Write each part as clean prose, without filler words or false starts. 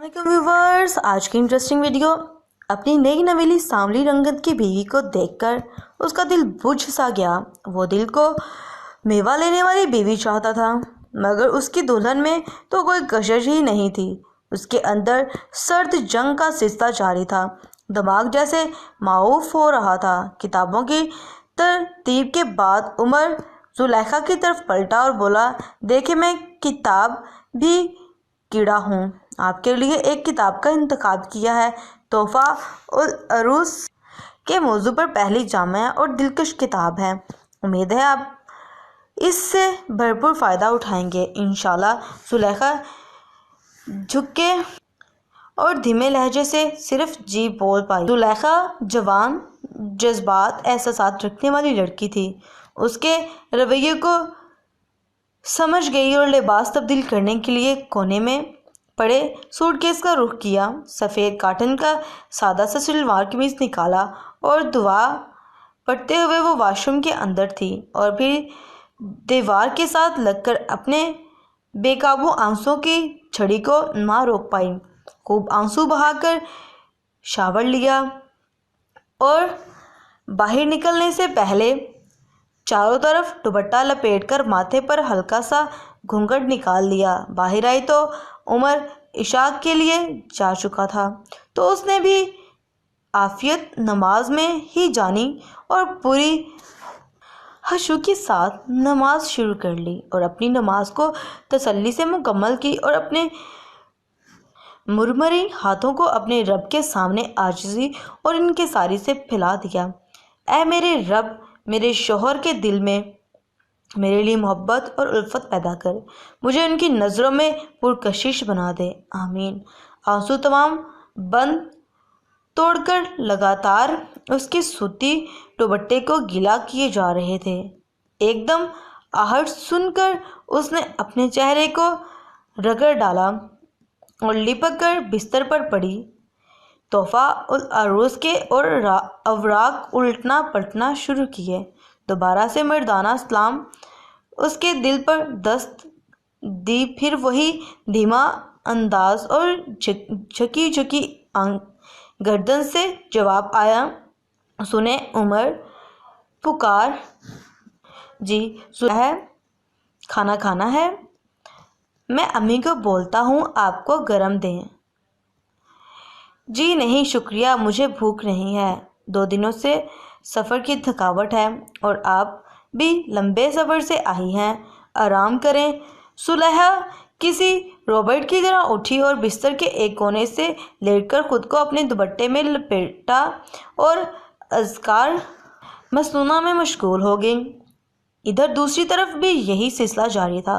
अस्सलाम व्यूवर्स, आज की इंटरेस्टिंग वीडियो। अपनी नई नवेली सांवली रंगत की बीवी को देखकर उसका दिल बुझ सा गया। वो दिल को मेवा लेने वाली बीवी चाहता था, मगर उसकी दुल्हन में तो कोई कशिश ही नहीं थी। उसके अंदर सर्द जंग का सिलसिला जारी था। दिमाग जैसे माऊफ हो रहा था। किताबों की तरतीब के बाद उमर जुलेखा की तरफ पलटा और बोला, देखे मैं किताब भी कीड़ा हूँ। आपके लिए एक किताब का इंतखाब किया है। तोहफा उल अरूस के मौजू पर पहली जामिया और दिलकश किताब है। उम्मीद है आप इससे भरपूर फ़ायदा उठाएंगे इंशाल्लाह। जुलेखा झुके और धीमे लहजे से सिर्फ जी बोल पाई। जुलेखा जवान, जज्बात, एहसासात रखने वाली लड़की थी। उसके रवैये को समझ गई और लिबास तब्दील करने के लिए कोने में पड़े सूटकेस का रुख किया। सफ़ेद काटन का सादा सा सलवार कमीज निकाला और दुआ पढ़ते हुए वो वॉशरूम के अंदर थी और फिर दीवार के साथ लगकर अपने बेकाबू आंसुओं की छड़ी को ना रोक पाई। खूब आंसू बहाकर शावर लिया और बाहर निकलने से पहले चारों तरफ दुपट्टा लपेटकर माथे पर हल्का सा घूंघट निकाल लिया। बाहर आई तो उमर इशाक के लिए जा चुका था, तो उसने भी आफियत नमाज में ही जानी और पूरी हशू के साथ नमाज शुरू कर ली और अपनी नमाज को तसल्ली से मुकम्मल की और अपने मुरमरी हाथों को अपने रब के सामने आजिज़ी और इनकिसारी से फैला दिया। ऐ मेरे रब, मेरे शोहर के दिल में मेरे लिए मोहब्बत और उल्फत पैदा कर, मुझे उनकी नज़रों में पुरकशिश बना दे, आमीन। आंसू तमाम बंद तोड़कर लगातार उसके सूती दुपट्टे को गीला किए जा रहे थे। एकदम आहट सुनकर उसने अपने चेहरे को रगड़ डाला और लिपक कर बिस्तर पर पड़ी। तोहफा उल अरूस के और अवराक उल्टना पलटना शुरू किए। दोबारा से मर्दाना सलाम उसके दिल पर दस्त दी। फिर वही धीमा अंदाज और झुकी झुकी गर्दन से जवाब आया, सुने उमर, पुकार जी, है खाना खाना है? मैं अम्मी को बोलता हूँ आपको गरम दें। जी नहीं शुक्रिया, मुझे भूख नहीं है। 2 दिनों से सफ़र की थकावट है और आप भी लंबे सफ़र से आई हैं, आराम करें। सुलेहा किसी रोबोट की तरह उठी और बिस्तर के एक कोने से लेटकर खुद को अपने दुपट्टे में लपेटा और अज़कार मसनूना में मशगूल हो गई। इधर दूसरी तरफ भी यही सिलसिला जारी था।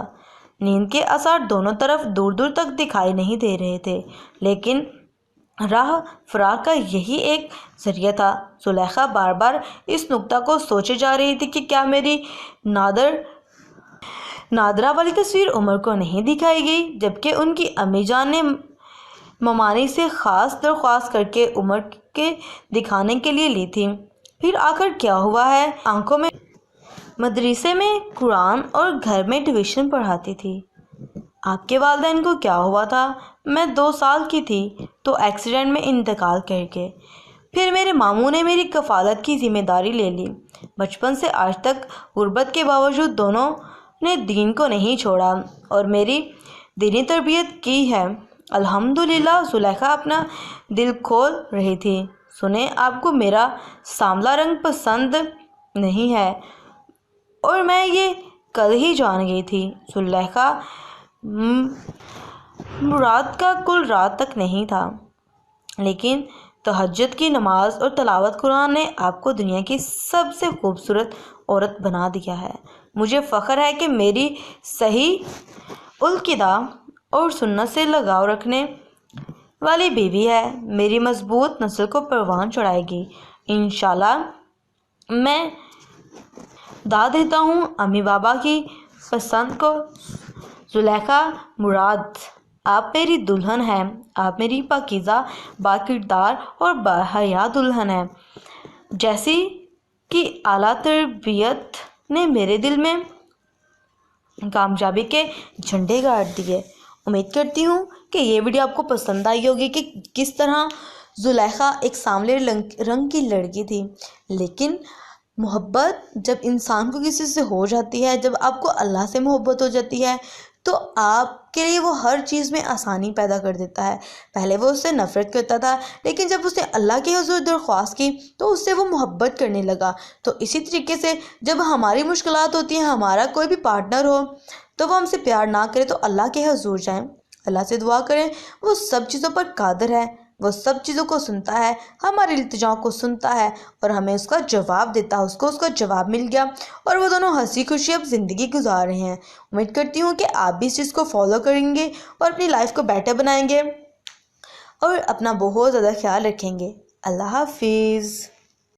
नींद के आसार दोनों तरफ दूर दूर तक दिखाई नहीं दे रहे थे, लेकिन राह फराग का यही एक जरिया था। जुलेखा बार बार इस नुक्ता को सोचे जा रही थी कि क्या मेरी नादरा वाली तस्वीर उमर को नहीं दिखाई गई, जबकि उनकी अम्मी जान ने ममानी से ख़ास दरख्वास्त करके उमर के दिखाने के लिए ली थी। फिर आखिर क्या हुआ है? आंखों में मदरसे में कुरान और घर में ट्यूशन पढ़ाती थी। आपके वालिदैन को क्या हुआ था? मैं 2 साल की थी तो एक्सीडेंट में इंतकाल करके फिर मेरे मामू ने मेरी कफ़ालत की ज़िम्मेदारी ले ली। बचपन से आज तक गुर्बत के बावजूद दोनों ने दीन को नहीं छोड़ा और मेरी दीनी तरबियत की है, अल्हम्दुलिल्लाह। जुलेखा अपना दिल खोल रही थी। सुने, आपको मेरा सांवला रंग पसंद नहीं है और मैं ये कल ही जान गई थी। जुलेखा मुराद का कुल रात तक नहीं था, लेकिन तहज्जुद की नमाज और तलावत कुरान ने आपको दुनिया की सबसे खूबसूरत औरत बना दिया है। मुझे फ़ख्र है कि मेरी सही उल-क़िदा और सुन्नत से लगाव रखने वाली बीवी है। मेरी मजबूत नस्ल को परवान चढ़ाएगी इंशाल्लाह। मैं दाद देता हूँ अम्मी बाबा की पसंद को। जुलेखा मुराद, आप मेरी दुल्हन हैं। आप मेरी पाकीज़ा, बाकिरदार और बाहया दुल्हन हैं, जैसी कि आला तरबियत ने मेरे दिल में कामयाबी के झंडे गाड़ दिए। उम्मीद करती हूँ کہ یہ ویڈیو آپ کو پسند آئی ہوگی کہ کس طرح زلیخا ایک سانولے رنگ کی لڑکی تھی، لیکن محبت جب انسان کو کسی سے ہو جاتی ہے، جب آپ کو اللہ سے محبت ہو جاتی ہے تو آپ کے لیے وہ ہر چیز میں آسانی پیدا کر دیتا ہے۔ پہلے وہ اس سے نفرت کرتا تھا، لیکن جب اس نے اللہ کے حضور درخواست کی تو اس سے وہ محبت کرنے لگا۔ تو اسی طریقے سے جب ہماری مشکلات ہوتی ہیں، ہمارا کوئی بھی پارٹنر ہو تو وہ ہم سے پیار نہ کرے تو اللہ کے حضور جائیں، اللہ سے دعا کریں، وہ سب چیزوں پر قادر ہے، وہ سب چیزوں کو سنتا ہے، ہماری التجاؤں کو سنتا ہے اور ہمیں اس کا جواب دیتا ہے۔ اس کا جواب مل گیا اور وہ دونوں ہنسی خوشی اب زندگی گزار رہے ہیں۔ امید کرتی ہوں کہ آپ بھی اس چیز کو فالو کریں گے اور اپنی لائف کو بیٹر بنائیں گے اور اپنا بہت زیادہ خیال رکھیں گے۔ اللہ حافظ۔